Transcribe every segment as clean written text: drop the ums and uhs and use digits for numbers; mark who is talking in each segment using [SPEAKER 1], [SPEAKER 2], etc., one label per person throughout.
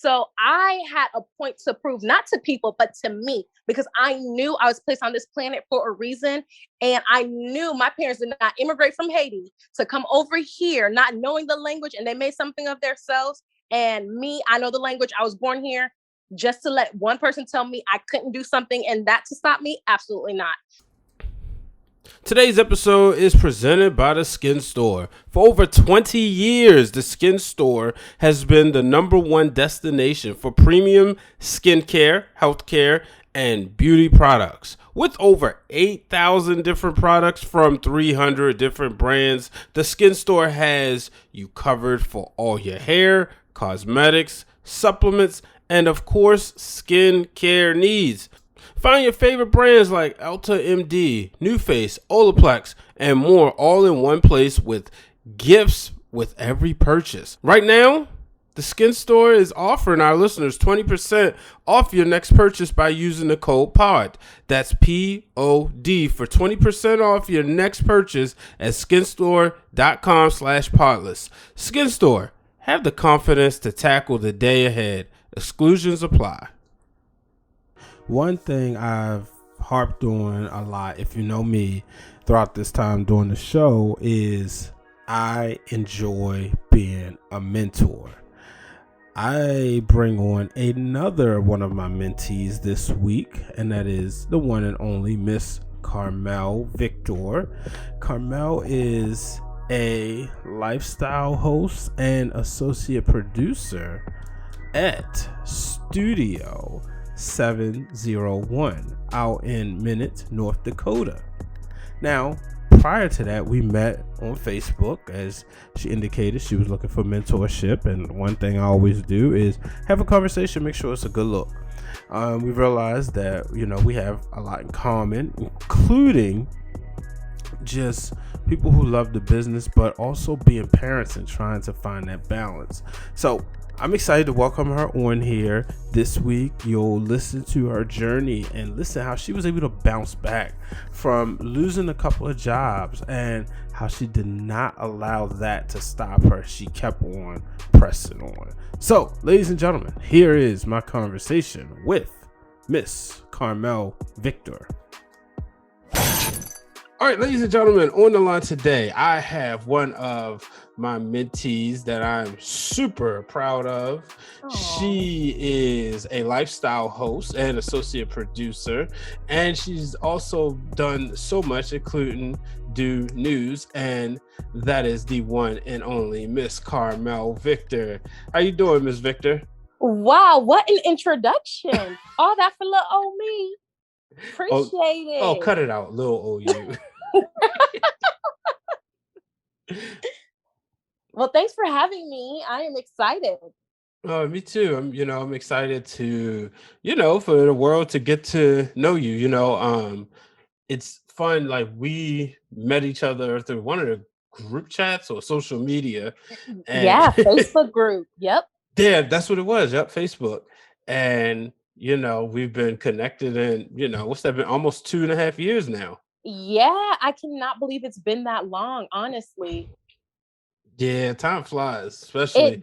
[SPEAKER 1] So I had a point to prove, not to people, but to me, because I knew I was placed on this planet for a reason. And I knew my parents did not immigrate from Haiti to come over here, not knowing the language, and they made something of themselves. And me, I know the language. I was born here. Just to let one person tell me I couldn't do something and that to stop me? Absolutely not.
[SPEAKER 2] Today's episode is presented by the Skin Store. For over 20 years, the Skin Store has been the #1 destination for premium skincare, healthcare, and beauty products. With over 8,000 different products from 300 different brands, the Skin Store has you covered for all your hair, cosmetics, supplements, and of course, skincare needs. Find your favorite brands like Ulta MD, NuFace, Olaplex, and more all in one place with gifts with every purchase. Right now, the Skin Store is offering our listeners 20% off your next purchase by using the code POD. That's POD for 20% off your next purchase at skinstore.com/podless. Skin Store, have the confidence to tackle the day ahead. Exclusions apply. One thing I've harped on a lot, if you know me, throughout this time doing the show is I enjoy being a mentor. I bring on another one of my mentees this week, and that is the one and only Miss Carmel Victor. Carmel is a lifestyle host and associate producer at Studio 701 out in Minot, North Dakota. Now, prior to that, we met on Facebook. As she indicated, she was looking for mentorship, and one thing I always do is have a conversation, make sure it's a good look. We realized that we have a lot in common, including just people who love the business, but also being parents and trying to find that balance. So I'm excited to welcome her on here this week. You'll listen to her journey and listen how she was able to bounce back from losing a couple of jobs and how she did not allow that to stop her. She kept on pressing on. So, ladies and gentlemen, here is my conversation with Miss Carmel Victor. All right, ladies and gentlemen, on the line today, I have one of my mentees that I'm super proud of. Aww. She is a lifestyle host and associate producer, and she's also done so much, including do news, and that is the one and only Miss Carmel Victor. How you doing, Miss Victor?
[SPEAKER 1] Wow, what an introduction. All that for little old me. Appreciate it.
[SPEAKER 2] Oh, cut it out, little old you.
[SPEAKER 1] Well, thanks for having me. I am excited.
[SPEAKER 2] Oh, me too. I'm excited to, for the world to get to know you. It's fun. Like, we met each other through one of the group chats or social media.
[SPEAKER 1] And Facebook group. Yep.
[SPEAKER 2] Yeah, that's what it was. Yep, Facebook. And we've been connected in, what's that been? Almost 2.5 years now.
[SPEAKER 1] Yeah, I cannot believe it's been that long, honestly.
[SPEAKER 2] Yeah, time flies, especially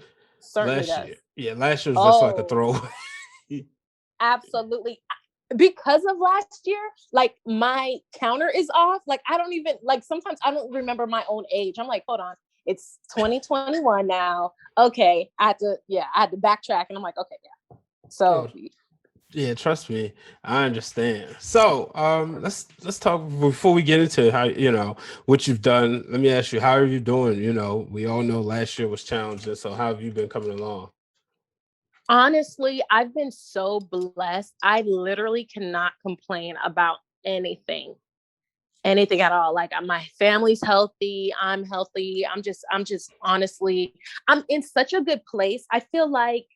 [SPEAKER 2] last year. Yeah, last year was just like a throwaway.
[SPEAKER 1] Absolutely. Because of last year, like, my counter is off. Like, I don't even, like, sometimes I don't remember my own age. I'm like, hold on, it's 2021 now. Okay, I had to backtrack, and I'm like, okay, yeah. So
[SPEAKER 2] yeah, trust me, I understand. So let's talk before we get into how what you've done. Let me ask you, how are you doing? We all know last year was challenging, so how have you been coming along?
[SPEAKER 1] Honestly, I've been so blessed. I literally cannot complain about anything at all. Like, my family's healthy, I'm healthy. I'm just honestly, I'm in such a good place. I feel like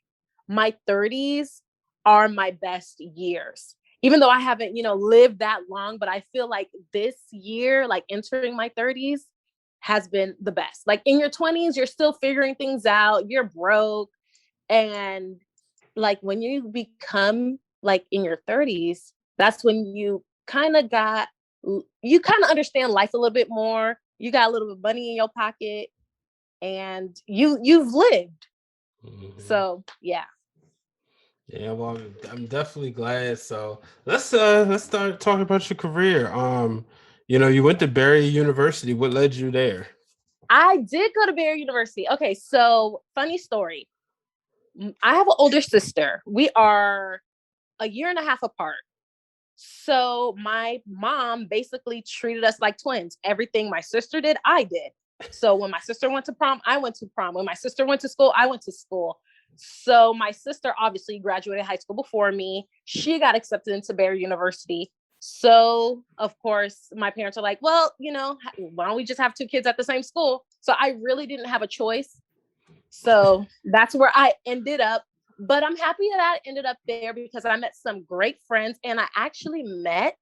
[SPEAKER 1] my 30s are my best years, even though I haven't, lived that long, but I feel like this year, like entering my 30s, has been the best. Like, in your 20s, you're still figuring things out, you're broke. And like, when you become like in your 30s, that's when you kind of understand life a little bit more. You got a little bit of money in your pocket, and you've lived. Mm-hmm. So yeah.
[SPEAKER 2] Yeah, well, I'm definitely glad. So let's start talking about your career. You went to Barry University. What led you there?
[SPEAKER 1] I did go to Barry University. Okay, so funny story. I have an older sister. We are a year and a half apart. So my mom basically treated us like twins. Everything my sister did, I did. So when my sister went to prom, I went to prom. When my sister went to school, I went to school. So my sister obviously graduated high school before me. She got accepted into Barry University. So of course, my parents are like, well, why don't we just have two kids at the same school? So I really didn't have a choice. So that's where I ended up. But I'm happy that I ended up there because I met some great friends and I actually met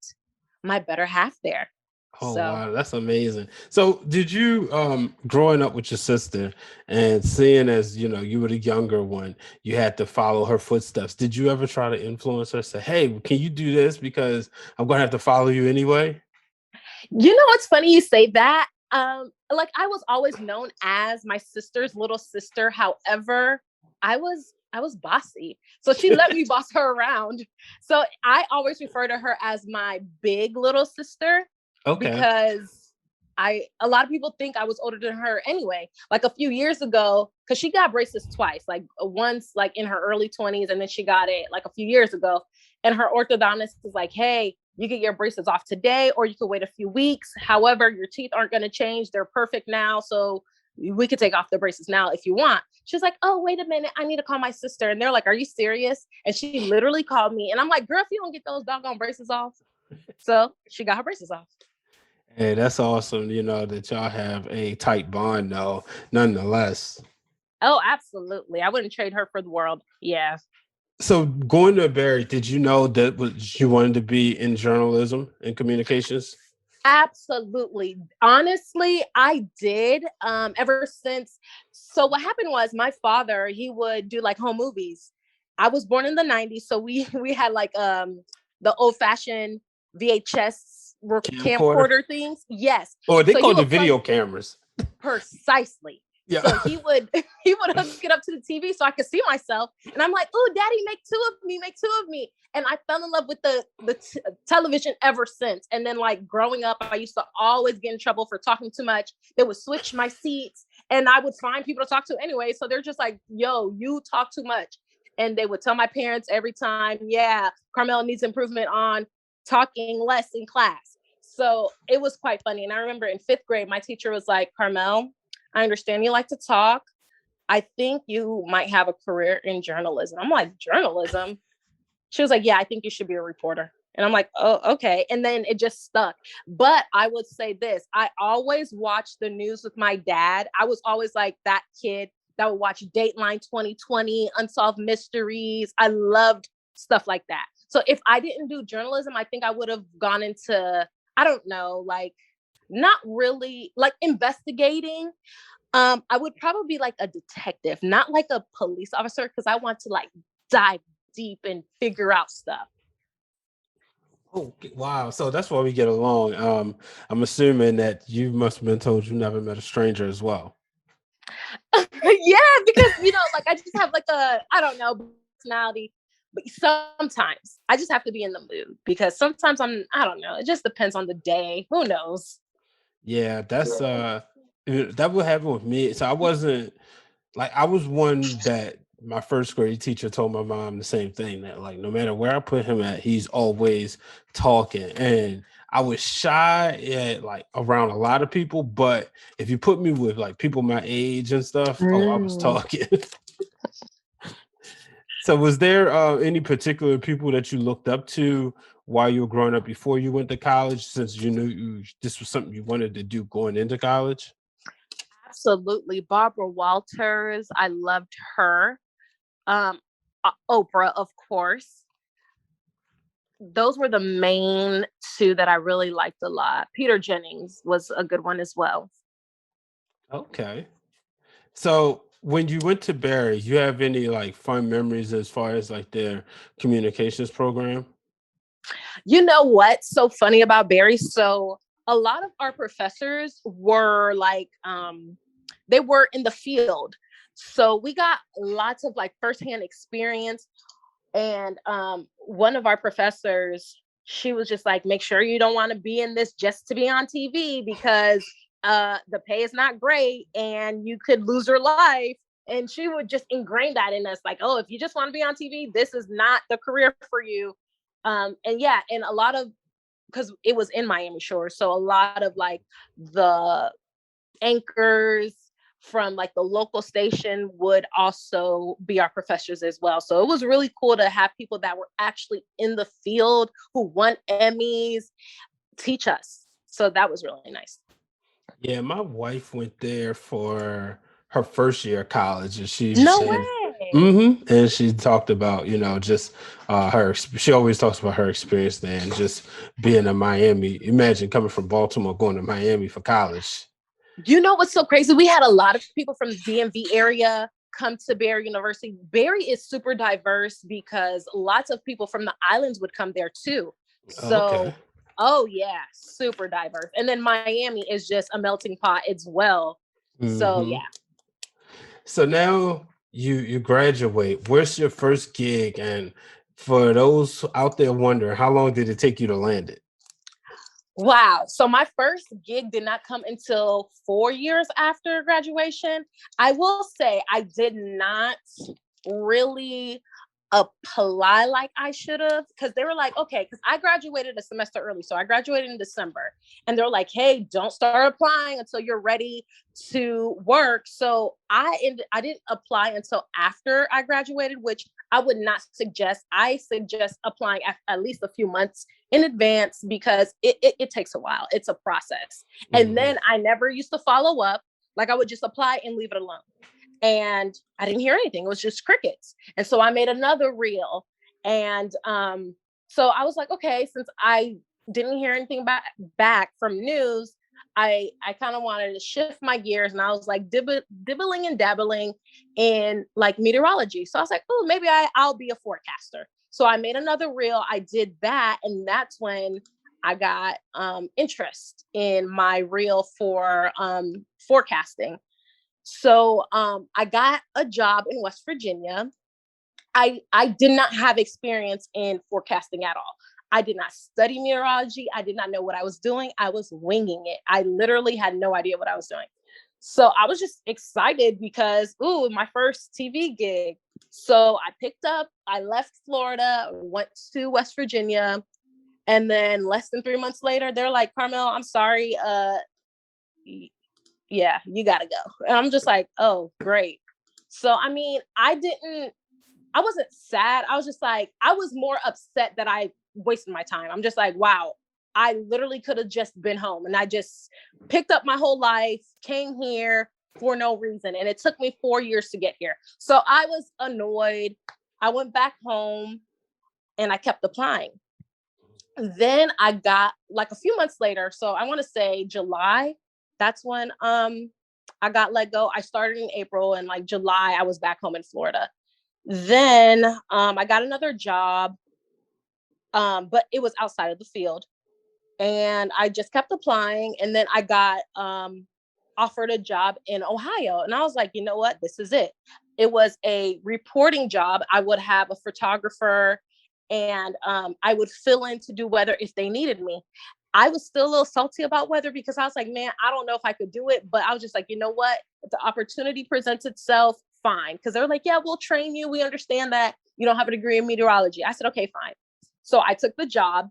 [SPEAKER 1] my better half there.
[SPEAKER 2] Oh
[SPEAKER 1] So,
[SPEAKER 2] wow, that's amazing. So did you growing up with your sister and seeing as you were the younger one, you had to follow her footsteps. Did you ever try to influence her, say, hey, can you do this because I'm gonna have to follow you anyway?
[SPEAKER 1] it's funny you say that. Like I was always known as my sister's little sister. However, I was bossy. So she let me boss her around. So I always refer to her as my big little sister
[SPEAKER 2] Okay.
[SPEAKER 1] because a lot of people think I was older than her anyway. Like a few years ago, because she got braces twice, like once like in her early 20s, and then she got it like a few years ago. And her orthodontist was like, hey, you get your braces off today, or you could wait a few weeks. However, your teeth aren't going to change. They're perfect now. So we could take off the braces now if you want. She's like, oh, wait a minute. I need to call my sister. And they're like, are you serious? And she literally called me. And I'm like, girl, if you don't get those doggone braces off. So she got her braces off.
[SPEAKER 2] Hey, that's awesome, that y'all have a tight bond though, nonetheless.
[SPEAKER 1] Oh, absolutely. I wouldn't trade her for the world. Yeah.
[SPEAKER 2] So going to Barry, did you know that was you wanted to be in journalism and communications?
[SPEAKER 1] Absolutely. Honestly, I did. Ever since. So what happened was my father, he would do like home movies. I was born in the 90s, so we we had like the old-fashioned VHS
[SPEAKER 2] Camcorder?
[SPEAKER 1] camcorder things. Yes.
[SPEAKER 2] Or they
[SPEAKER 1] So he
[SPEAKER 2] call the
[SPEAKER 1] would plug
[SPEAKER 2] video cameras.
[SPEAKER 1] precisely.
[SPEAKER 2] Yeah.
[SPEAKER 1] So he would he would hook it up to the TV so I could see myself, and I'm like, "Oh, Daddy, make two of me, make two of me." And I fell in love with the television ever since. And then, like growing up, I used to always get in trouble for talking too much. They would switch my seats, and I would find people to talk to anyway. So they're just like, "Yo, you talk too much," and they would tell my parents every time, "Yeah, Carmel needs improvement on talking less in class." So it was quite funny. And I remember in fifth grade, my teacher was like, Carmel, I understand you like to talk. I think you might have a career in journalism. I'm like, journalism? She was like, yeah, I think you should be a reporter. And I'm like, oh, okay. And then it just stuck. But I would say this, I always watched the news with my dad. I was always like that kid that would watch Dateline 2020, Unsolved Mysteries. I loved stuff like that. So if I didn't do journalism, I think I would have gone into, I don't know, like not really like investigating. I would probably be like a detective, not like a police officer, because I want to like dive deep and figure out stuff.
[SPEAKER 2] Oh, wow. So that's why we get along. I'm assuming that you must have been told you never met a stranger as well.
[SPEAKER 1] Yeah, because like I just have like a I don't know personality, but sometimes I just have to be in the mood because sometimes I don't know. It just depends on the day. Who knows?
[SPEAKER 2] Yeah, that would happen with me. So I wasn't like I was one that my first grade teacher told my mom the same thing that like no matter where I put him at, he's always talking. And I was shy at like around a lot of people, but if you put me with like people my age and stuff, oh, I was
[SPEAKER 1] Mm.
[SPEAKER 2] talking. So was there any particular people that you looked up to while you were growing up before you went to college, since you knew this was something you wanted to do going into college?
[SPEAKER 1] Absolutely, Barbara Walters. I loved her. Um, Oprah, of course. Those were the main two that I really liked a lot. Peter Jennings was a good one as well.
[SPEAKER 2] Okay. So when you went to Barry, you have any like fun memories as far as like their communications program?
[SPEAKER 1] You know what's so funny about Barry? So a lot of our professors were like they were in the field. So we got lots of like firsthand experience. And one of our professors, she was just like, make sure you don't want to be in this just to be on TV, because the pay is not great and you could lose your life. And she would just ingrain that in us, like, oh, if you just want to be on TV, this is not the career for you. And yeah, and a lot of, because it was in Miami Shores, so a lot of like the anchors from like the local station would also be our professors as well. So it was really cool to have people that were actually in the field who won Emmys teach us. So that was really nice.
[SPEAKER 2] Yeah, my wife went there for her first year of college, and she
[SPEAKER 1] No
[SPEAKER 2] said,
[SPEAKER 1] way.
[SPEAKER 2] mm-hmm, and she talked about, just she always talks about her experience there and just being in Miami. Imagine coming from Baltimore, going to Miami for college.
[SPEAKER 1] You know what's so crazy? We had a lot of people from the DMV area come to Barry University. Barry is super diverse because lots of people from the islands would come there too.
[SPEAKER 2] Oh, okay.
[SPEAKER 1] So, oh yeah, super diverse. And then Miami is just a melting pot as well. So,
[SPEAKER 2] Hmm.
[SPEAKER 1] yeah.
[SPEAKER 2] So now you graduate. Where's your first gig? And for those out there wondering, how long did it take you to land it?
[SPEAKER 1] Wow. So my first gig did not come until 4 years after graduation. I will say I did not really apply like I should have, because they were like, okay, because I graduated a semester early. So I graduated in December, and they're like, hey, don't start applying until you're ready to work. So I didn't apply until after I graduated, which I would not suggest. I suggest applying at least a few months in advance, because it takes a while. It's a process. And
[SPEAKER 2] Hmm.
[SPEAKER 1] then I never used to follow up. Like I would just apply and leave it alone. And I didn't hear anything. It was just crickets. And so I made another reel. And so I was like, okay, since I didn't hear anything back from news, I kind of wanted to shift my gears, and I was like dibbling and dabbling in like meteorology. So I was like, oh, maybe I'll be a forecaster. So I made another reel. I did that, and that's when I got interest in my reel for forecasting. So I got a job in West Virginia. I did not have experience in forecasting at all. I did not study meteorology. I did not know what I was doing. I was winging it. I literally had no idea what I was doing. So I was just excited because, ooh, my first TV gig. So I picked up, I left Florida, went to West Virginia, and then less than 3 months later, they're like, Carmel, I'm sorry. Yeah, you gotta go. And I'm just like, oh, great. So I mean, I wasn't sad. I was just like, I was more upset that I wasted my time. I'm just like, wow, I literally could have just been home, and I just picked up my whole life, came here for no reason. And it took me 4 years to get here. So I was annoyed. I went back home and I kept applying. Then I got like a few months later, so I want to say July, that's when I got let go. I started in April, and like July I was back home in Florida. Then I got another job, but it was outside of the field, and I just kept applying. And then I got offered a job in Ohio, and I was like, you know what, this is it. It was a reporting job. I would have a photographer, and I would fill in to do weather if they needed me. I was still a little salty about weather because I was like, man, I don't know if I could do it. But I was just like, you know what? If the opportunity presents itself, fine. Because they're like, yeah, we'll train you. We understand that you don't have a degree in meteorology. I said, okay, fine. So I took the job.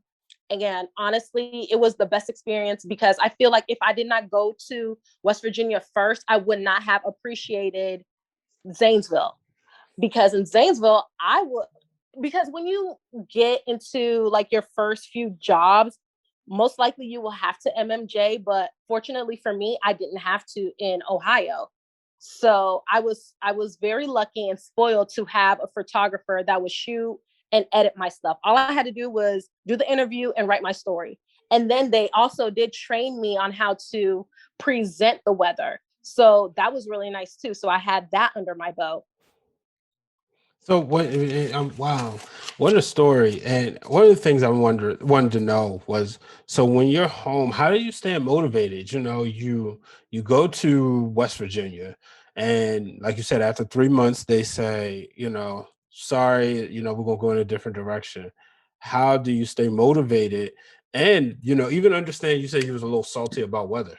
[SPEAKER 1] Again, honestly, it was the best experience, because I feel like if I did not go to West Virginia first, I would not have appreciated Zanesville. Because in Zanesville, I would, because when you get into like your first few jobs, most likely you will have to MMJ. But fortunately for me, I didn't have to in Ohio. So I was very lucky and spoiled to have a photographer that would shoot and edit my stuff. All I had to do was do the interview and write my story. And then they also did train me on how to present the weather. So that was really nice too. So I had that under my belt.
[SPEAKER 2] So wow, what a story! And one of the things I wanted to know was, so when you're home, how do you stay motivated? You go to West Virginia, and like you said, after 3 months, they say, sorry, we're gonna go in a different direction. How do you stay motivated and even understand you said you was a little salty about weather?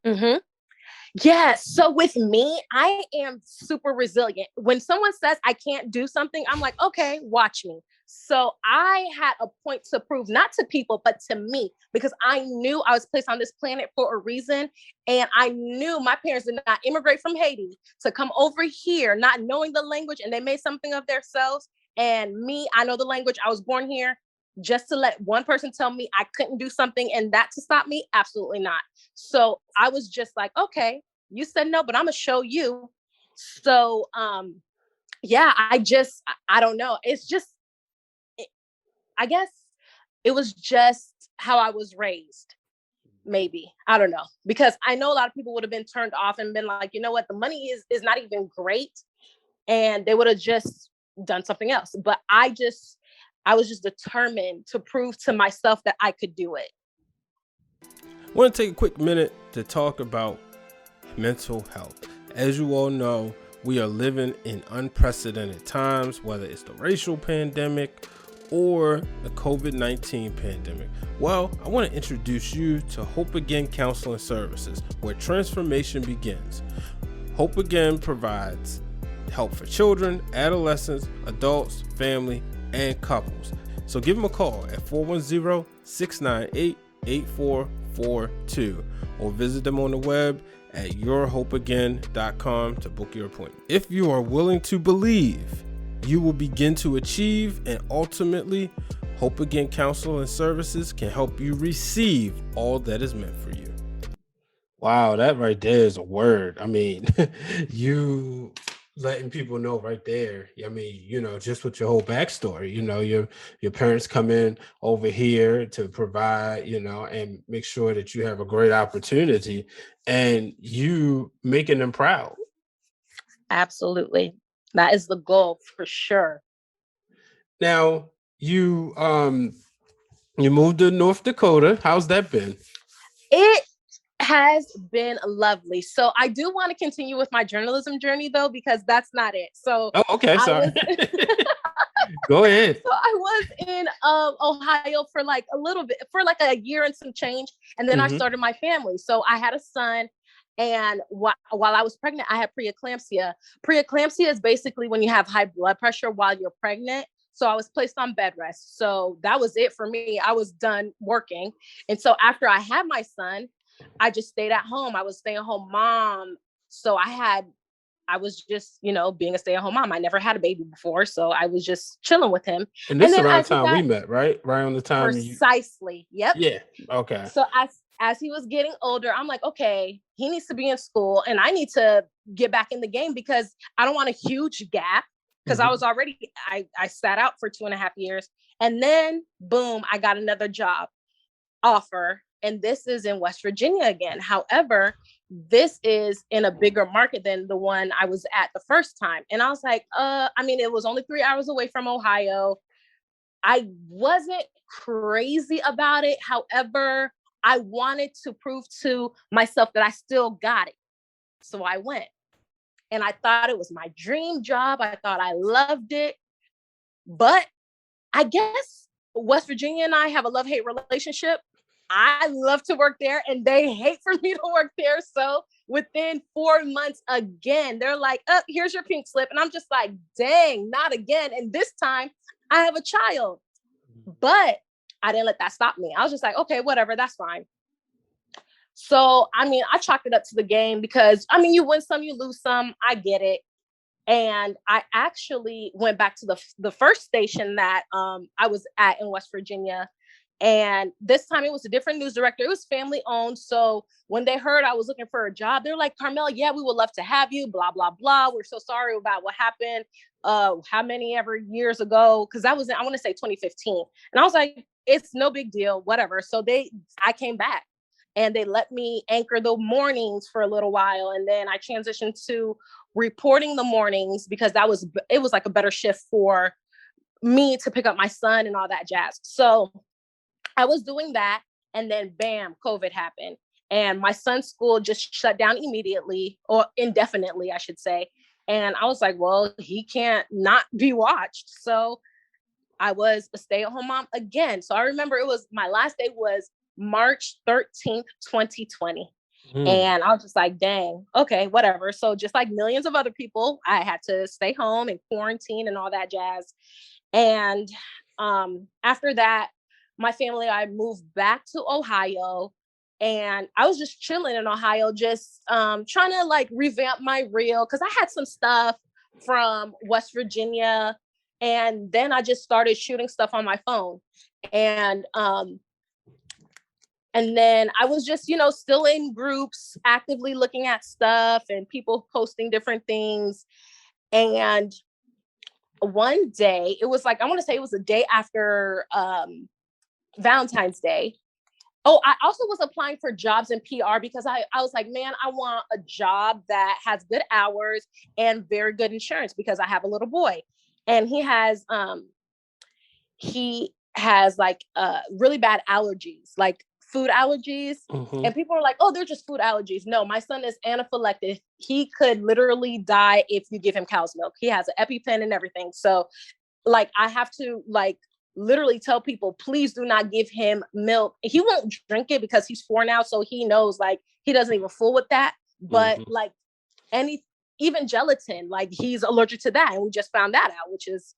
[SPEAKER 1] Mm-hmm. Yeah. So with me, I am super resilient. When someone says I can't do something, I'm like, okay, watch me. So I had a point to prove, not to people, but to me, because I knew I was placed on this planet for a reason. And I knew my parents did not immigrate from Haiti to come over here, not knowing the language, and they made something of themselves. And me, I know the language. I was born here. Just to let one person tell me I couldn't do something and that to stop me? Absolutely not. So I was just like, okay, you said no, but I'm gonna show you. So yeah, I don't know. It's just I guess it was just how I was raised. Maybe. I don't know. Because I know a lot of people would have been turned off and been like, you know what, the money is not even great. And they would have just done something else. But I was just determined to prove to myself that I could do it.
[SPEAKER 2] I want to take a quick minute to talk about mental health. As you all know, we are living in unprecedented times, whether it's the racial pandemic or the COVID-19 pandemic. Well, I want to introduce you to Hope Again Counseling Services, where transformation begins. Hope Again provides help for children, adolescents, adults, family, and couples. So give them a call at 410-698-8442 or visit them on the web at yourhopeagain.com to book your appointment. If you are willing to believe, you will begin to achieve, and ultimately, Hope Again Counseling Services can help you receive all that is meant for you. Wow, that right there is a word. I mean, you letting people know right there. I mean, just with your whole backstory, your parents come in over here to provide, and make sure that you have a great opportunity, and you making them proud.
[SPEAKER 1] Absolutely. That is the goal for sure.
[SPEAKER 2] Now, you moved to North Dakota. How's that been?
[SPEAKER 1] It has been lovely. So I do want to continue with my journalism journey though, because that's not it. So
[SPEAKER 2] Oh, okay,
[SPEAKER 1] I
[SPEAKER 2] sorry.
[SPEAKER 1] was
[SPEAKER 2] Go ahead.
[SPEAKER 1] so I was in Ohio for like a little bit, for like a year and some change, and then I
[SPEAKER 2] Hmm.
[SPEAKER 1] started my family. So I had a son, and while I was pregnant, I had preeclampsia. Preeclampsia is basically when you have high blood pressure while you're pregnant. So I was placed on bed rest. So that was it for me. I was done working. And so after I had my son, I just stayed at home. I was staying home mom. So I was just, being a stay-at-home mom. I never had a baby before, so I was just chilling with him.
[SPEAKER 2] And
[SPEAKER 1] And
[SPEAKER 2] this is
[SPEAKER 1] then
[SPEAKER 2] around
[SPEAKER 1] as
[SPEAKER 2] the
[SPEAKER 1] he
[SPEAKER 2] time we
[SPEAKER 1] got
[SPEAKER 2] met, right? Right on the time you.
[SPEAKER 1] precisely, yep.
[SPEAKER 2] Yeah. Okay.
[SPEAKER 1] So as he was getting older, I'm like, okay, he needs to be in school, and I need to get back in the game because I don't want a huge gap. Because I
[SPEAKER 2] Hmm.
[SPEAKER 1] was already, I sat out for 2.5 years, and then boom, I got another job offer, and this is in West Virginia again. However, this is in a bigger market than the one I was at the first time. And I was like, I mean, it was only 3 hours away from Ohio. I wasn't crazy about it. However, I wanted to prove to myself that I still got it. So I went, and I thought it was my dream job. I thought I loved it. But I guess West Virginia and I have a love-hate relationship. I love to work there, and they hate for me to work there. So within 4 months, again, they're like, oh, here's your pink slip. And I'm just like, dang, not again. And this time I have a child. But I didn't let that stop me. I was just like, okay, whatever, that's fine. So, I mean, I chalked it up to the game because, I mean, you win some, you lose some. I get it. And I actually went back to the first station that I was at in West Virginia. And this time it was a different news director. It was family owned. So when they heard I was looking for a job, they're like, Carmel, yeah, we would love to have you, blah, blah, blah. We're so sorry about what happened how many ever years ago. Cause that was, I want to say 2015. And I was like, it's no big deal, whatever. So I came back, and they let me anchor the mornings for a little while. And then I transitioned to reporting the mornings because it was like a better shift for me to pick up my son and all that jazz. So I was doing that, and then bam, COVID happened. And my son's school just shut down immediately, or indefinitely, I should say. And I was like, well, he can't not be watched. So I was a stay-at-home mom again. So I remember it was my last day was March 13th, 2020.
[SPEAKER 2] Mm.
[SPEAKER 1] And I was just like, dang, okay, whatever. So just like millions of other people, I had to stay home and quarantine and all that jazz. And after that, my family and I moved back to Ohio. And I was just chilling in Ohio, just trying to like revamp my reel because I had some stuff from West Virginia. And then I just started shooting stuff on my phone. And and then I was just, still in groups, actively looking at stuff and people posting different things. And one day, it was like, I want to say it was the day after Valentine's Day. Oh, I also was applying for jobs in PR because I was like, man, I want a job that has good hours and very good insurance because I have a little boy. And he has like really bad allergies, like food allergies.
[SPEAKER 2] Mm-hmm.
[SPEAKER 1] And people are like, oh, they're just food allergies. No, my son is anaphylactic. He could literally die if you give him cow's milk. He has an EpiPen and everything. So like I have to like literally tell people, please do not give him milk. He won't drink it because he's 4 now. So he knows like he doesn't even fool with that. But
[SPEAKER 2] Mm-hmm.
[SPEAKER 1] like any even gelatin, like he's allergic to that. And we just found that out, which is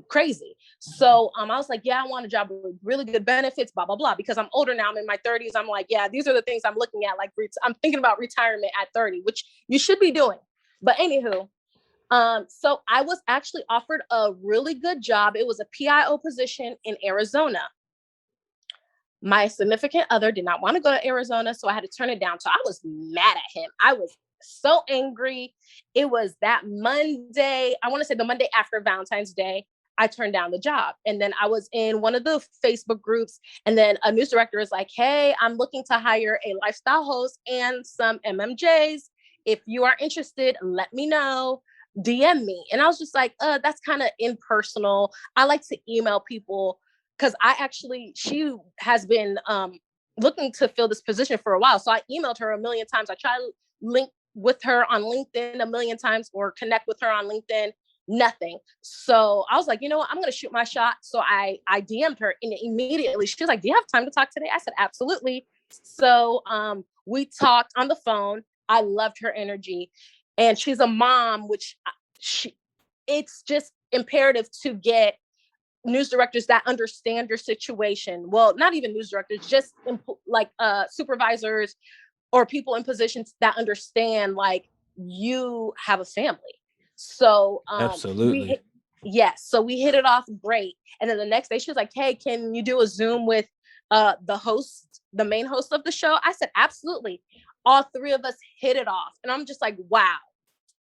[SPEAKER 1] crazy. So I was like, yeah, I want a job with really good benefits, blah, blah, blah. Because I'm older now, I'm in my 30s. I'm like, yeah, these are the things I'm looking at. Like I'm thinking about retirement at 30, which you should be doing. But anywho, so I was actually offered a really good job. It was a PIO position in Arizona. My significant other did not want to go to Arizona, so I had to turn it down. So I was mad at him. I was so angry. It was that Monday, I want to say the Monday after Valentine's Day, I turned down the job. And then I was in one of the Facebook groups, and then a news director is like, hey, I'm looking to hire a lifestyle host and some MMJs. If you are interested, let me know. DM me. And I was just like, that's kind of impersonal. I like to email people because she has been looking to fill this position for a while. So I emailed her a million times. I tried to link with her on LinkedIn a million times or connect with her on LinkedIn. Nothing. So I was like, you know what? I'm going to shoot my shot. So I DM'd her and immediately she was like, do you have time to talk today? I said, absolutely. So we talked on the phone. I loved her energy. And she's a mom, which it's just imperative to get news directors that understand your situation. Well, not even news directors, just like supervisors or people in positions that understand like you have a family. So
[SPEAKER 2] Absolutely.
[SPEAKER 1] so we hit it off great. And then the next day she was like, hey, can you do a Zoom with the main host of the show? I said, absolutely. All three of us hit it off. And I'm just like, wow.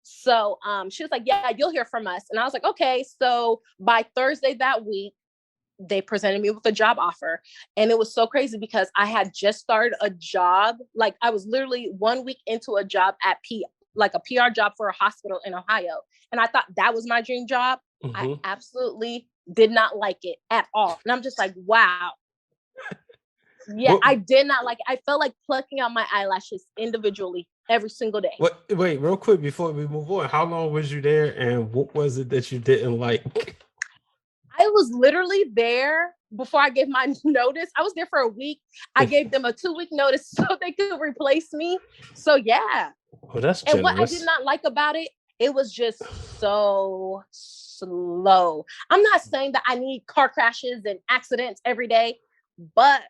[SPEAKER 1] So she was like, yeah, you'll hear from us. And I was like, okay. So by Thursday that week, they presented me with a job offer. And it was so crazy because I had just started a job. Like I was literally 1 week into a job like a PR job for a hospital in Ohio. And I thought that was my dream job. I
[SPEAKER 2] Mm-hmm.
[SPEAKER 1] absolutely did not like it at all. And I'm just like, wow. Yeah,
[SPEAKER 2] What?
[SPEAKER 1] I did not like it. I felt like plucking out my eyelashes individually every single day.
[SPEAKER 2] What? Wait, real quick before we move on. How long was you there, and what was it that you didn't like?
[SPEAKER 1] I was literally there before I gave my notice. I was there for a week. I gave them a 2-week notice so they could replace me. So yeah.
[SPEAKER 2] Oh, that's
[SPEAKER 1] And what I did
[SPEAKER 2] generous.
[SPEAKER 1] not like about it, it was just so slow. I'm not saying that I need car crashes and accidents every day, but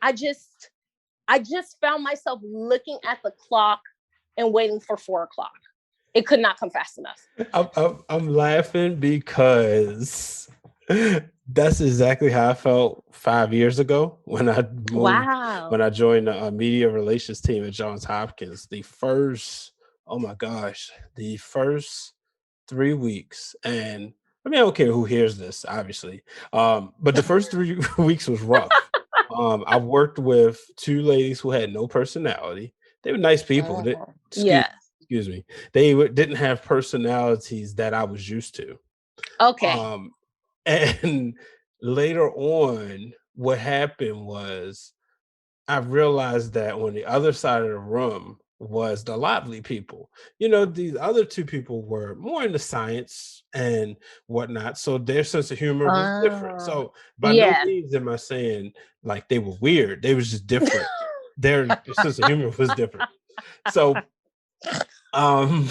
[SPEAKER 1] I just found myself looking at the clock and waiting for 4 o'clock. It could not come fast enough.
[SPEAKER 2] I'm laughing because that's exactly how I felt 5 years ago when I moved when
[SPEAKER 1] Wow.
[SPEAKER 2] I joined the media relations team at Johns Hopkins. Oh my gosh, the first 3 weeks, and I mean I don't care who hears this, obviously, but the first 3 weeks was rough. I worked with two ladies who had no personality. They were nice people. Excuse
[SPEAKER 1] Yeah.
[SPEAKER 2] excuse me. They didn't have personalities that I was used to.
[SPEAKER 1] Okay.
[SPEAKER 2] Um, and later on, what happened was I realized that on the other side of the room was the lively people. These other two people were more into science and whatnot, so their sense of humor was different.
[SPEAKER 1] Oh,
[SPEAKER 2] So by no
[SPEAKER 1] yeah.
[SPEAKER 2] means am I saying like they were weird. They was just different. Their sense of humor was different. So um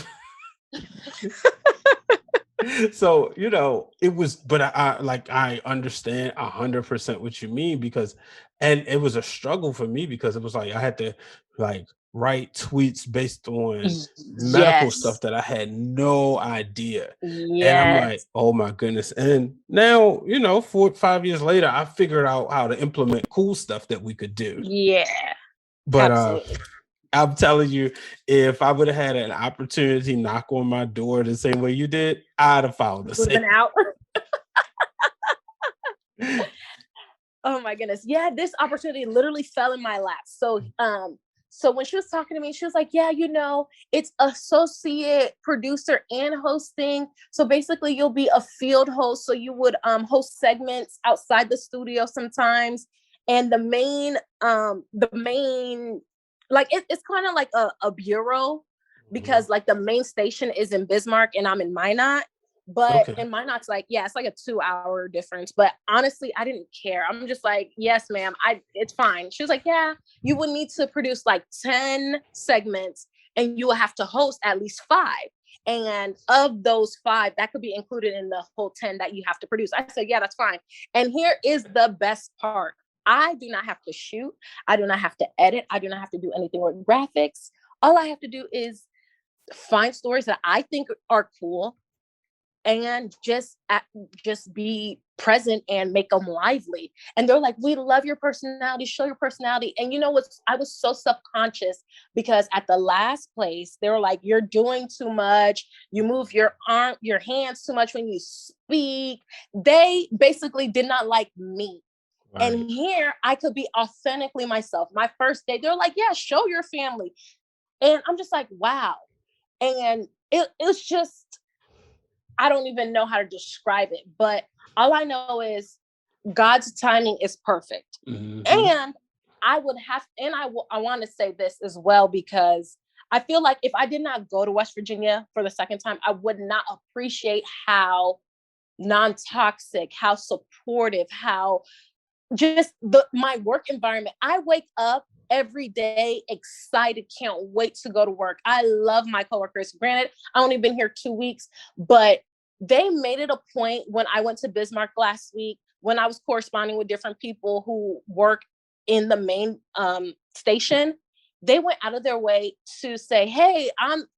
[SPEAKER 2] so it was, but I understand 100% what you mean, because and it was a struggle for me, because it was like I had to like write tweets based on medical stuff
[SPEAKER 1] Yes.
[SPEAKER 2] that I had no idea. And I'm like,
[SPEAKER 1] Yes.
[SPEAKER 2] oh my goodness. And now, 4 5 years later, I figured out how to implement cool stuff that we could do.
[SPEAKER 1] Yeah.
[SPEAKER 2] But
[SPEAKER 1] Absolutely.
[SPEAKER 2] I'm telling you, if I would have had an opportunity knock on my door the same way you did, I'd have followed the
[SPEAKER 1] Would have
[SPEAKER 2] same.
[SPEAKER 1] been out. Oh my goodness. Yeah, this opportunity literally fell in my lap. So when she was talking to me, she was like, "Yeah, it's associate producer and hosting. So basically you'll be a field host. So you would host segments outside the studio sometimes. And the main like it's kind of like a bureau,
[SPEAKER 2] Mhm.
[SPEAKER 1] because like the main station is in Bismarck and I'm in Minot. But
[SPEAKER 2] Okay.
[SPEAKER 1] in Minot's like, yeah, it's like a 2 hour difference. But honestly, I didn't care. I'm just like, yes, ma'am, it's fine. She was like, yeah, you would need to produce like 10 segments and you will have to host at least 5. And of those 5, that could be included in the whole 10 that you have to produce. I said, yeah, that's fine. And here is the best part. I do not have to shoot. I do not have to edit. I do not have to do anything with graphics. All I have to do is find stories that I think are cool and just be present and make them lively. And they're like, we love your personality, show your personality. And you know what, I was so subconscious, because at the last place they were like, you're doing too much, you move your hands too much when you speak. They basically did not like me.
[SPEAKER 2] Right.
[SPEAKER 1] And here I could be authentically myself. My first day, they're like, yeah, show your family. And I'm just like, wow. And it's just, I don't even know how to describe it, but all I know is God's timing is perfect.
[SPEAKER 2] Hmm.
[SPEAKER 1] And I want to say this as well, because I feel like if I did not go to West Virginia for the second time, I would not appreciate how non-toxic, how supportive, how just my work environment. I wake up every day excited, can't wait to go to work. I love my coworkers. Granted, I only been here 2 weeks, but they made it a point when I went to Bismarck last week, when I was corresponding with different people who work in the main station. They went out of their way to say, "Hey,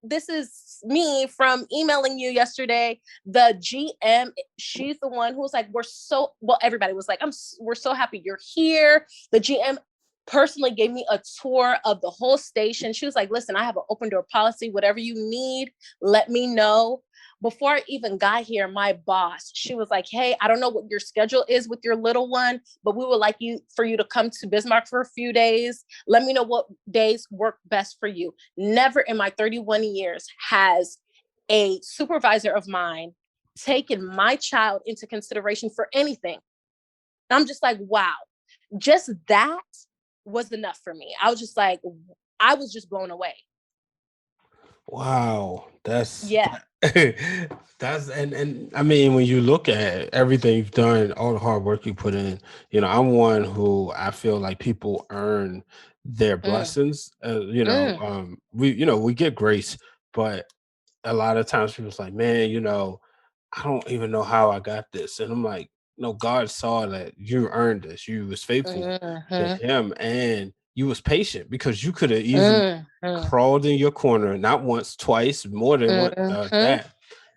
[SPEAKER 1] this is me from emailing you yesterday." The GM, she's the one who was like, everybody was like, we're so happy you're here. The GM personally gave me a tour of the whole station. She was like, listen, I have an open door policy. Whatever you need, let me know. Before I even got here, my boss, she was like, hey, I don't know what your schedule is with your little one, but we would like for you to come to Bismarck for a few days. Let me know what days work best for you. Never in my 31 years has a supervisor of mine taken my child into consideration for anything. I'm just like, wow, just that was enough for me. I was just like, I was just blown away.
[SPEAKER 2] Wow,
[SPEAKER 1] Yeah.
[SPEAKER 2] that's and I mean, when you look at everything you've done, all the hard work you put in, I'm one who I feel like people earn their
[SPEAKER 1] Mm,
[SPEAKER 2] blessings.
[SPEAKER 1] mm,
[SPEAKER 2] We get grace, but a lot of times people's like, man, I don't even know how I got this. And I'm like, no, God saw that you earned this. You was faithful to
[SPEAKER 1] mhm,
[SPEAKER 2] him, and you was patient, because you could have easily
[SPEAKER 1] mhm,
[SPEAKER 2] crawled in your corner, not once, twice, more than one
[SPEAKER 1] mhm.
[SPEAKER 2] that,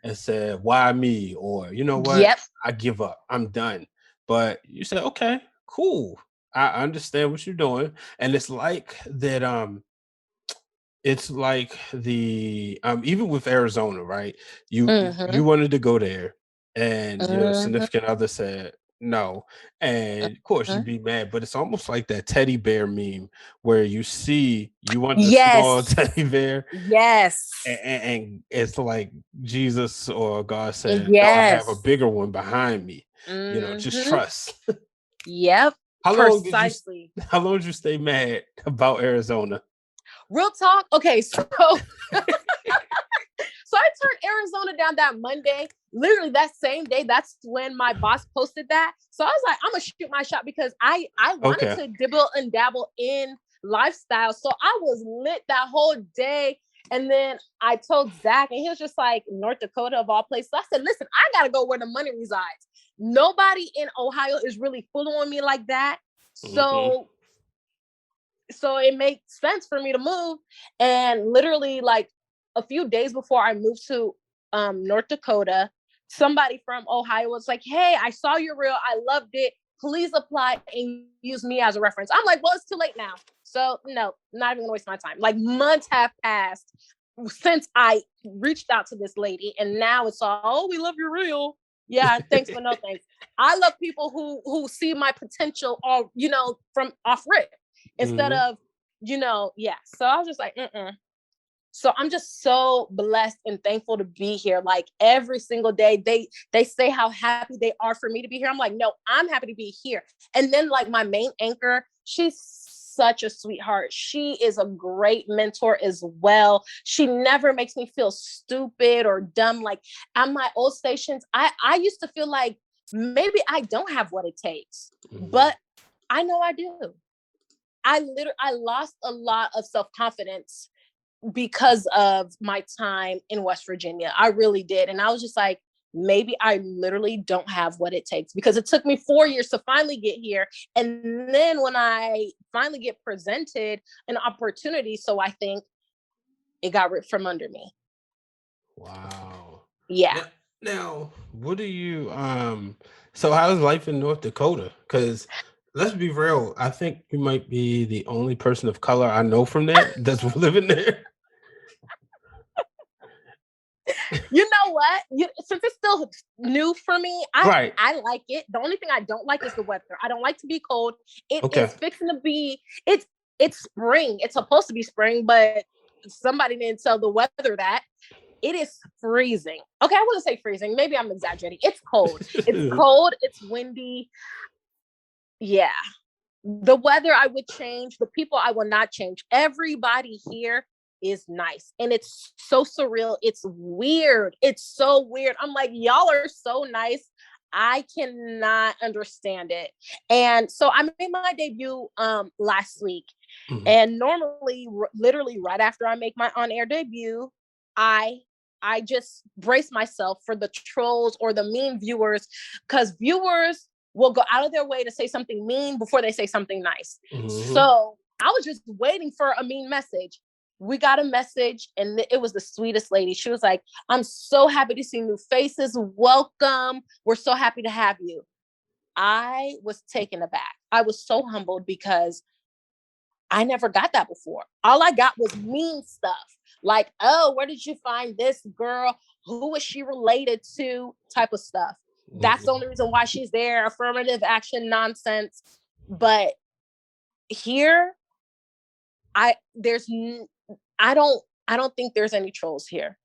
[SPEAKER 2] and said, why me? Or you know what?
[SPEAKER 1] Yep.
[SPEAKER 2] I give up. I'm done. But you said, okay, cool. I understand what you're doing. And it's like that, it's like the even with Arizona, right? You
[SPEAKER 1] Mhm,
[SPEAKER 2] wanted to go there, and your
[SPEAKER 1] mhm,
[SPEAKER 2] significant other said no, and of course you'd
[SPEAKER 1] mhm.
[SPEAKER 2] be mad. But it's almost like that teddy bear meme where you want the small
[SPEAKER 1] Yes.
[SPEAKER 2] teddy bear,
[SPEAKER 1] Yes.
[SPEAKER 2] and it's like Jesus or God said, "No, I have a
[SPEAKER 1] Yes.
[SPEAKER 2] bigger one behind me. Just
[SPEAKER 1] Mhm.
[SPEAKER 2] trust."
[SPEAKER 1] Yep.
[SPEAKER 2] How long did you
[SPEAKER 1] Precisely.
[SPEAKER 2] how long did you stay mad about Arizona?
[SPEAKER 1] Real talk. Okay, so so I turned Arizona down that Monday. Literally that same day, that's when my boss posted that. So I was like, I'm gonna shoot my shot because I wanted
[SPEAKER 2] Okay.
[SPEAKER 1] to dibble and dabble in lifestyle. So I was lit that whole day. And then I told Zach, and he was just like, North Dakota of all places. So I said, listen, I gotta go where the money resides. Nobody in Ohio is really fooling on me like that.
[SPEAKER 2] Mm-hmm.
[SPEAKER 1] So it makes sense for me to move. And literally, like a few days before I moved to North Dakota, somebody from Ohio was like, "Hey, I saw your reel. I loved it. Please apply and use me as a reference." I'm like, "Well, it's too late now." So no, not even gonna waste my time. Like months have passed since I reached out to this lady, and now it's all, "Oh, we love your reel." Yeah, thanks, but no thanks. I love people who see my potential, all from off rip, instead
[SPEAKER 2] Mm-hmm.
[SPEAKER 1] of yeah. So I was just like, mm-mm. So I'm just so blessed and thankful to be here. Like every single day, they say how happy they are for me to be here. I'm like, no, I'm happy to be here. And then like my main anchor, she's such a sweetheart. She is a great mentor as well. She never makes me feel stupid or dumb. Like at my old stations, I used to feel like maybe I don't have what it takes,
[SPEAKER 2] Mm-hmm.
[SPEAKER 1] but I know I do. I lost a lot of self-confidence because of my time in West Virginia. I really did. And I was just like, maybe I literally don't have what it takes, because it took me 4 years to finally get here. And then when I finally get presented an opportunity, so I think it got ripped from under me.
[SPEAKER 2] Wow.
[SPEAKER 1] Yeah.
[SPEAKER 2] Now, what do you so how's life in North Dakota? Because let's be real, I think you might be the only person of color I know from there that's living there.
[SPEAKER 1] You know what? Since it's still new for me,
[SPEAKER 2] Right.
[SPEAKER 1] I like it. The only thing I don't like is the weather. I don't like to be cold. It
[SPEAKER 2] Okay.
[SPEAKER 1] is fixing to be. It's spring. It's supposed to be spring, but somebody didn't tell the weather that. It is freezing. Okay, I wouldn't say freezing. Maybe I'm exaggerating. It's cold. It's cold. It's windy. Yeah. The weather I would change. The people I will not change. Everybody here is nice. And it's so surreal. It's weird. It's so weird. I'm like, y'all are so nice. I cannot understand it. And so I made my debut last week.
[SPEAKER 2] Mhm.
[SPEAKER 1] And normally, literally right after I make my on-air debut, I I just brace myself for the trolls or the mean viewers, because viewers will go out of their way to say something mean before they say something nice.
[SPEAKER 2] Mhm.
[SPEAKER 1] So I was just waiting for a mean message. We got a message, and it was the sweetest lady. She was like, "I'm so happy to see new faces. Welcome. We're so happy to have you." I was taken aback. I was so humbled because I never got that before. All I got was mean stuff. Like, "Oh, where did you find this girl? Who is she related to?" Type of stuff. That's the
[SPEAKER 2] Mhm.
[SPEAKER 1] only reason why she's there. Affirmative action nonsense. But here, I there's I don't think there's any trolls here.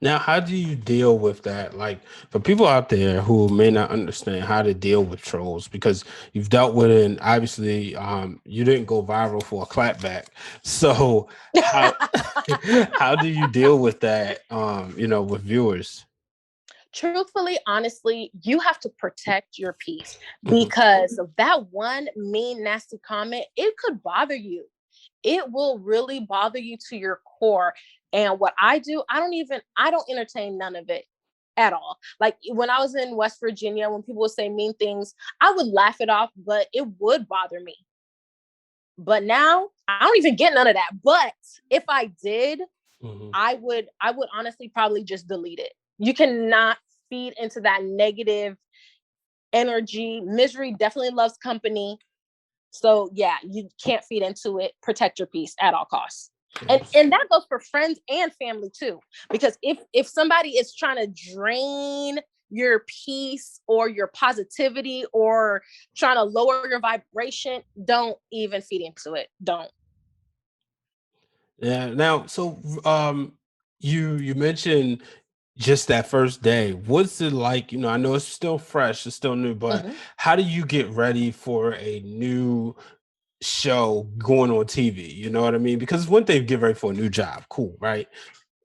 [SPEAKER 2] Now, how do you deal with that? Like for people out there who may not understand how to deal with trolls, because you've dealt with it, and obviously, you didn't go viral for a clapback. So how how do you deal with that? With viewers.
[SPEAKER 1] Truthfully, honestly, you have to protect your peace,
[SPEAKER 2] Mhm.
[SPEAKER 1] because of that one mean, nasty comment. It could bother you. It will really bother you to your core. And what I do, I don't entertain none of it at all. Like when I was in West Virginia, when people would say mean things, I would laugh it off, but it would bother me. But now I don't even get none of that. But if I did,
[SPEAKER 2] Mhm.
[SPEAKER 1] I would honestly probably just delete it. You cannot feed into that negative energy. Misery definitely loves company. So yeah, you can't feed into it. Protect your peace at all costs. And that goes for friends and family too. Because if somebody is trying to drain your peace or your positivity or trying to lower your vibration, don't even feed into it. Don't.
[SPEAKER 2] Yeah. Now, so you mentioned just that first day. What's it like? I know it's still fresh, it's still new, but
[SPEAKER 1] Mhm.
[SPEAKER 2] how do you get ready for a new show going on TV. You know what I mean? Because it's one thing to get ready for a new job, cool, right?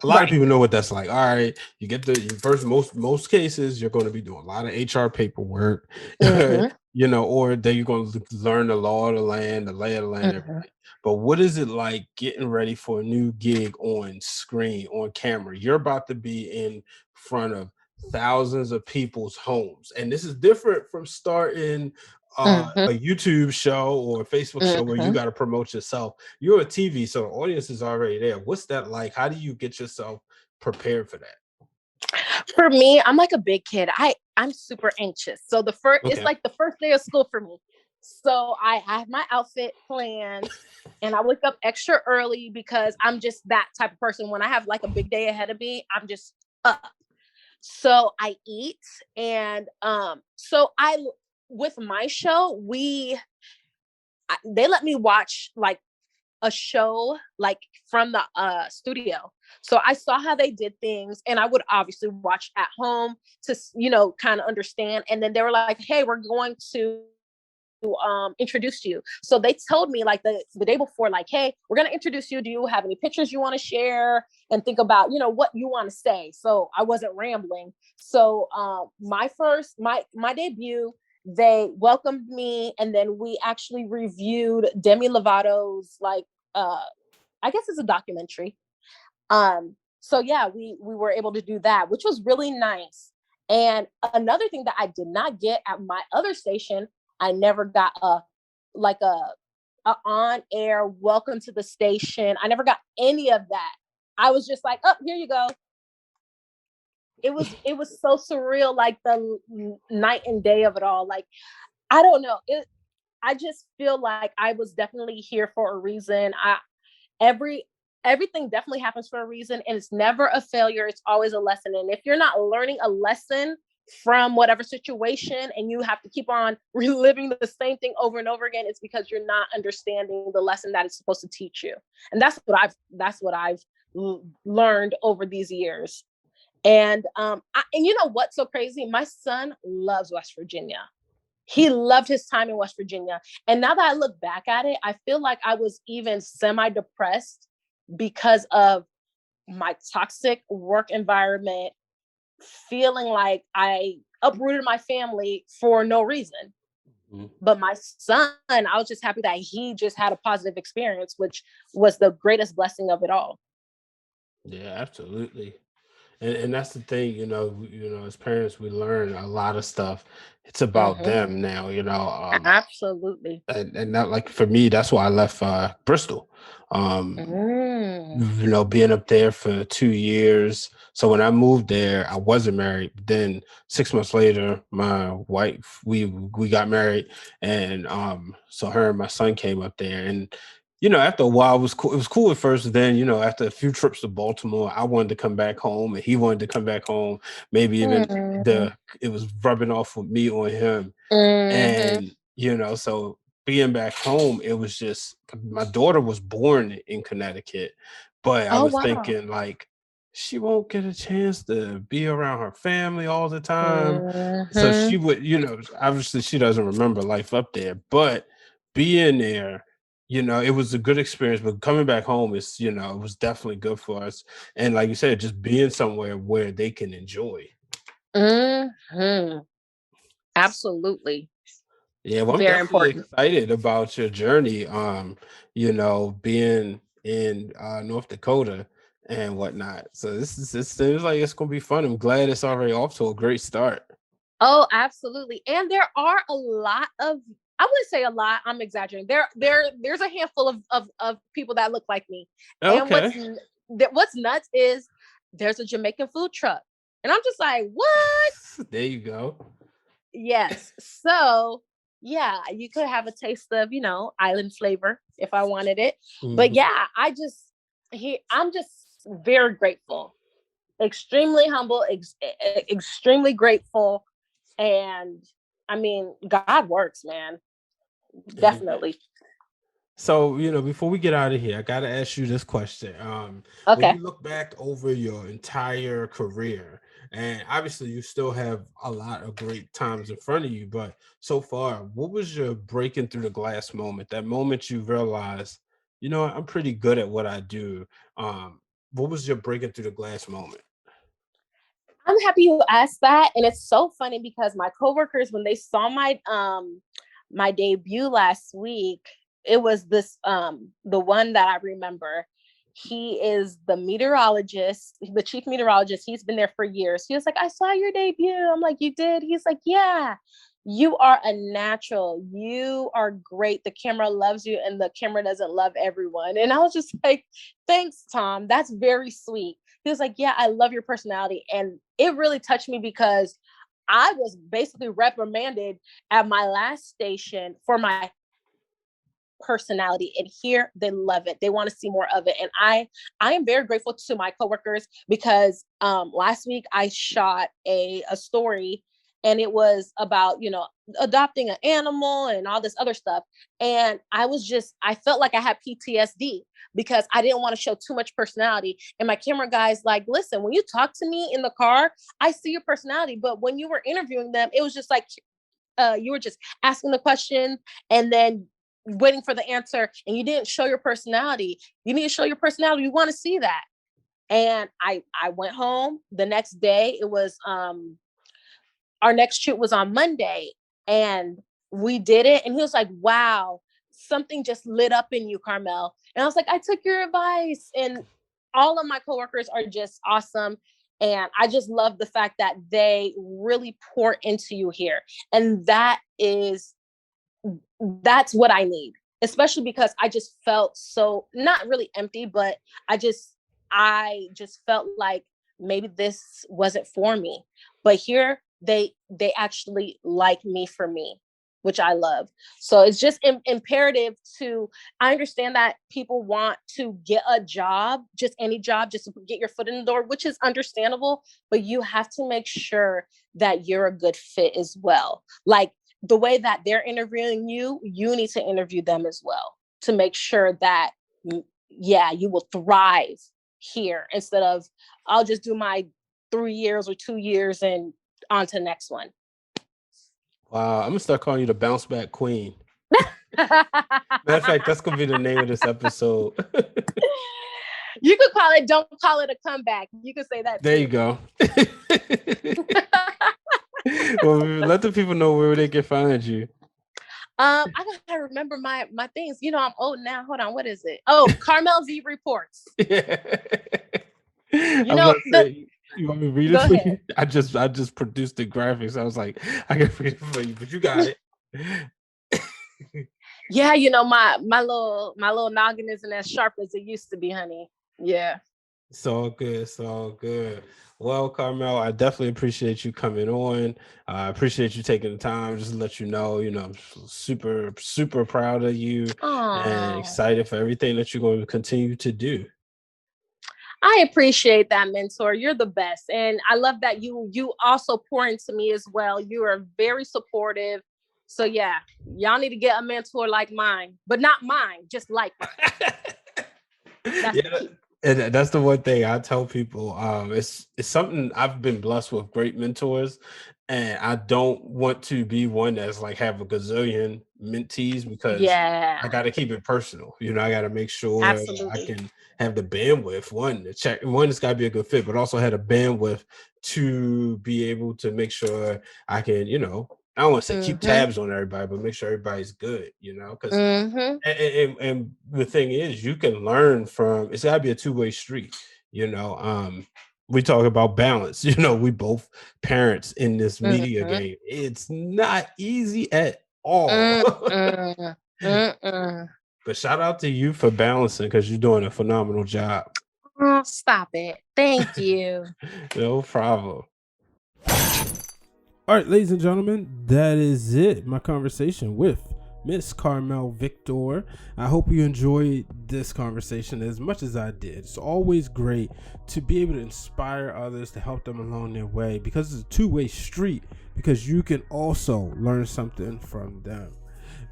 [SPEAKER 2] A lot of
[SPEAKER 1] Right.
[SPEAKER 2] people know what that's like. All right, you get the first most cases you're going to be doing a lot of HR paperwork,
[SPEAKER 1] Mm-hmm.
[SPEAKER 2] or then you're going to learn the law of the land, the lay of the land,
[SPEAKER 1] Mm-hmm.
[SPEAKER 2] everything. But what is it like getting ready for a new gig on screen, on camera? You're about to be in front of thousands of people's homes, and this is different from starting
[SPEAKER 1] Mm-hmm.
[SPEAKER 2] a YouTube show or a Facebook show where you
[SPEAKER 1] Mm-hmm.
[SPEAKER 2] got to promote yourself. You're a TV, so the audience is already there. What's that like? How do you get yourself prepared for that?
[SPEAKER 1] For me, I'm like a big kid. I'm super anxious. So the first it's
[SPEAKER 2] Okay.
[SPEAKER 1] like the first day of school for me. So I have my outfit planned and I wake up extra early because I'm just that type of person. When I have like a big day ahead of me, I'm just up. So I eat and so I with my show, they let me watch like a show like from the studio. So I saw how they did things and I would obviously watch at home to kind of understand. And then they were like, "Hey, we're going to introduce you." So they told me like the day before, like, "Hey, we're going to introduce you. Do you have any pictures you want to share?" And think about, what you want to say. So I wasn't rambling. So my debut, they welcomed me and then we actually reviewed Demi Lovato's like uh I guess it's a documentary. So yeah, we were able to do that, which was really nice. And another thing that I did not get at my other station, I never got like a on air welcome to the station. I never got any of that. I was just like, "Oh, here you go." It was so surreal, like the night and day of it all. Like I don't know. I just feel like I was definitely here for a reason. Every everything definitely happens for a reason and it's never a failure, it's always a lesson. And if you're not learning a lesson from whatever situation and you have to keep on reliving the same thing over and over again, it's because you're not understanding the lesson that it's supposed to teach you. And that's what I've learned over these years. And and you know what's so crazy, my son loves West Virginia. He loved his time in West Virginia. And now that I look back at it, I feel like I was even semi depressed because of my toxic work environment, feeling like I uprooted my family for no reason.
[SPEAKER 2] Mhm.
[SPEAKER 1] But my son, I was just happy that he just had a positive experience, which was the greatest blessing of it all.
[SPEAKER 2] Yeah, absolutely. And that's the thing, as parents, we learn a lot of stuff. It's about
[SPEAKER 1] Hmm.
[SPEAKER 2] them now,
[SPEAKER 1] Absolutely.
[SPEAKER 2] and that, like, for me, that's why I left Bristol. Um,
[SPEAKER 1] Mm.
[SPEAKER 2] being up there for 2 years. So when I moved there, I wasn't married. But then 6 months later, my wife, we got married, and so her and my son came up there, and after a while, it was cool. It was cool at first. Then after a few trips to Baltimore, I wanted to come back home, and he wanted to come back home. Maybe even
[SPEAKER 1] Mm.
[SPEAKER 2] the it was rubbing off with me on him,
[SPEAKER 1] Hmm.
[SPEAKER 2] and so being back home, it was just, my daughter was born in Connecticut, but I
[SPEAKER 1] Oh
[SPEAKER 2] was
[SPEAKER 1] wow.
[SPEAKER 2] thinking, like, she won't get a chance to be around her family all the time. So
[SPEAKER 1] Hmm.
[SPEAKER 2] she would, obviously she doesn't remember life up there, but being there, it was a good experience. But coming back home is, it was definitely good for us. And like you said, just being somewhere where they can enjoy.
[SPEAKER 1] Hmm. Absolutely.
[SPEAKER 2] Yeah, well, I'm
[SPEAKER 1] Very
[SPEAKER 2] definitely
[SPEAKER 1] important.
[SPEAKER 2] excited about your journey. Being in North Dakota and whatnot. So it seems like it's gonna be fun. I'm glad it's already off to a great start.
[SPEAKER 1] Oh, absolutely. And there are a lot of, I wouldn't say a lot, I'm exaggerating. There's a handful of people that look like me. And
[SPEAKER 2] Okay,
[SPEAKER 1] what's nuts is there's a Jamaican food truck. And I'm just like, "What?"
[SPEAKER 2] there you go.
[SPEAKER 1] Yes. So, yeah, you could have a taste of, island flavor if I wanted it. But
[SPEAKER 2] Mhm.
[SPEAKER 1] yeah, I'm just very grateful, extremely humble, extremely grateful. And I mean, God works, man.
[SPEAKER 2] Amen.
[SPEAKER 1] Definitely.
[SPEAKER 2] So, before we get out of here, I got to ask you this question. When
[SPEAKER 1] Okay.
[SPEAKER 2] you look back over your entire career, and obviously you still have a lot of great times in front of you, but so far, what was your breaking through the glass moment? That moment you realized, I'm pretty good at what I do. What was your breaking through the glass moment?
[SPEAKER 1] I'm happy you asked that. And it's so funny because my coworkers, when they saw my debut last week, it was this the one that I remember. He is the meteorologist, the chief meteorologist. He's been there for years. He was like, I saw your debut. I'm like, you did? He's like, yeah. You are a natural. You are great. The camera loves you, and the camera doesn't love everyone. And I was just like, thanks, Tom. That's very sweet. He was like, yeah, I love your personality. And it really touched me because I was basically reprimanded at my last station for my personality, and here they love it. They want to see more of it. And I am very grateful to my coworkers because last week I shot a story, and it was about, adopting an animal and all this other stuff. And I felt like I had PTSD because I didn't want to show too much personality. And my camera guy's like, listen, when you talk to me in the car, I see your personality. But when you were interviewing them, it was just like you were just asking the question and then waiting for the answer, and you didn't show your personality. You need to show your personality. We want to see that. And I went home the next day. It was our next shoot was on Monday, and we did it. And he was like, wow, something just lit up in you, Carmel. And I was like, I took your advice. And all of my coworkers are just awesome. And I just love the fact that they really pour into you here. And that's what I need, especially because I just felt so not really empty, but I just felt like maybe this wasn't for me. But here they actually like me for me, which I love. So it's just imperative to, I understand that people want to get a job, just any job, just to get your foot in the door, which is understandable, but you have to make sure that you're a good fit as well. Like the way that they're interviewing you, you need to interview them as well to make sure that, yeah, you will thrive here instead of I'll just do my 3 years or 2 years and on to the next one.
[SPEAKER 2] Wow, I'm gonna start calling you the bounce back queen. Matter of fact, that's gonna be the name of this episode.
[SPEAKER 1] You could call it, don't call it a comeback. You could say that
[SPEAKER 2] There
[SPEAKER 1] too.
[SPEAKER 2] you go. Well, let the people know where they can find you.
[SPEAKER 1] I gotta remember my things. I'm old now. Hold on, what is it? Oh, Carmel V reports.
[SPEAKER 2] Yeah.
[SPEAKER 1] You
[SPEAKER 2] I'm
[SPEAKER 1] know
[SPEAKER 2] gonna
[SPEAKER 1] the.
[SPEAKER 2] say, you want me to read it
[SPEAKER 1] Go
[SPEAKER 2] for
[SPEAKER 1] ahead.
[SPEAKER 2] you? I just produced the graphics. I was like, I can read it for you, but you got it.
[SPEAKER 1] Yeah, my little noggin isn't as sharp as it used to be, honey. Yeah.
[SPEAKER 2] It's all good. It's all good. Well, Carmel, I definitely appreciate you coming on. I appreciate you taking the time just to let you know, I'm super, super proud of you and
[SPEAKER 1] Oh,
[SPEAKER 2] excited for everything that you're going to continue to do.
[SPEAKER 1] I appreciate that, mentor. You're the best, and I love that you also pour into me as well. You are very supportive. So yeah, y'all need to get a mentor like mine, but not mine, just like mine. That's the
[SPEAKER 2] Yeah,
[SPEAKER 1] key.
[SPEAKER 2] and that's the one thing I tell people. It's something I've been blessed with great mentors, and I don't want to be one that's like have a gazillion mentees because
[SPEAKER 1] Yeah,
[SPEAKER 2] I got to keep it personal. I got to make sure I
[SPEAKER 1] absolutely.
[SPEAKER 2] can have the bandwidth. One to check. One, it's got to be a good fit, but also had a bandwidth to be able to make sure I can. I don't want to say keep
[SPEAKER 1] Mm-hmm.
[SPEAKER 2] tabs on everybody, but make sure everybody's good. Because
[SPEAKER 1] Mm-hmm.
[SPEAKER 2] and the thing is, you can learn from. It's got to be a two-way street. We talk about balance. We both parents in this media
[SPEAKER 1] Mm-hmm.
[SPEAKER 2] game. It's not easy at all.
[SPEAKER 1] Mm-mm. Mm-mm.
[SPEAKER 2] But shout out to you for balancing because you're doing a phenomenal job.
[SPEAKER 1] Oh, stop it. Thank you.
[SPEAKER 2] No problem. All right, ladies and gentlemen, that is it. My conversation with Miss Carmel Victor. I hope you enjoyed this conversation as much as I did. It's always great to be able to inspire others, to help them along their way, because it's a two-way street, because you can also learn something from them.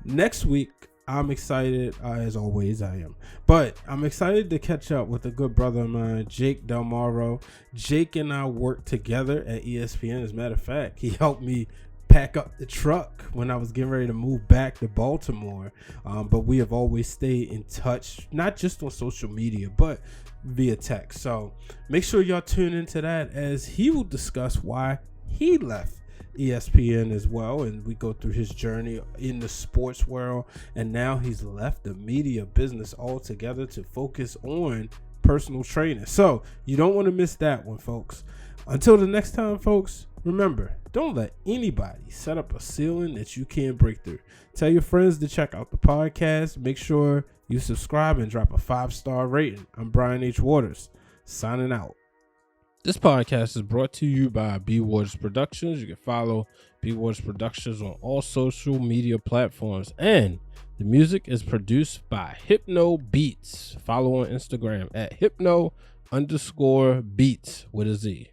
[SPEAKER 2] Next week, I'm excited, as always I am. But I'm excited to catch up with a good brother of mine, Jake Delmaro. Jake and I worked together at ESPN. As a matter of fact, he helped me pack up the truck when I was getting ready to move back to Baltimore. But we have always stayed in touch, not just on social media, but via text. So make sure y'all tune into that, as he will discuss why he left ESPN as well, and we go through his journey in the sports world, and now he's left the media business altogether to focus on personal training. So you don't want to miss that one, folks. Until the next time, folks, remember, don't let anybody set up a ceiling that you can't break through. Tell your friends to check out the podcast. Make sure you subscribe and drop a 5-star rating. I'm Brian H. Waters, signing out. This podcast is brought to you by B Waters Productions. You can follow B Waters Productions on all social media platforms. And the music is produced by Hypno Beats. Follow on Instagram at Hypno_Beats with a Z.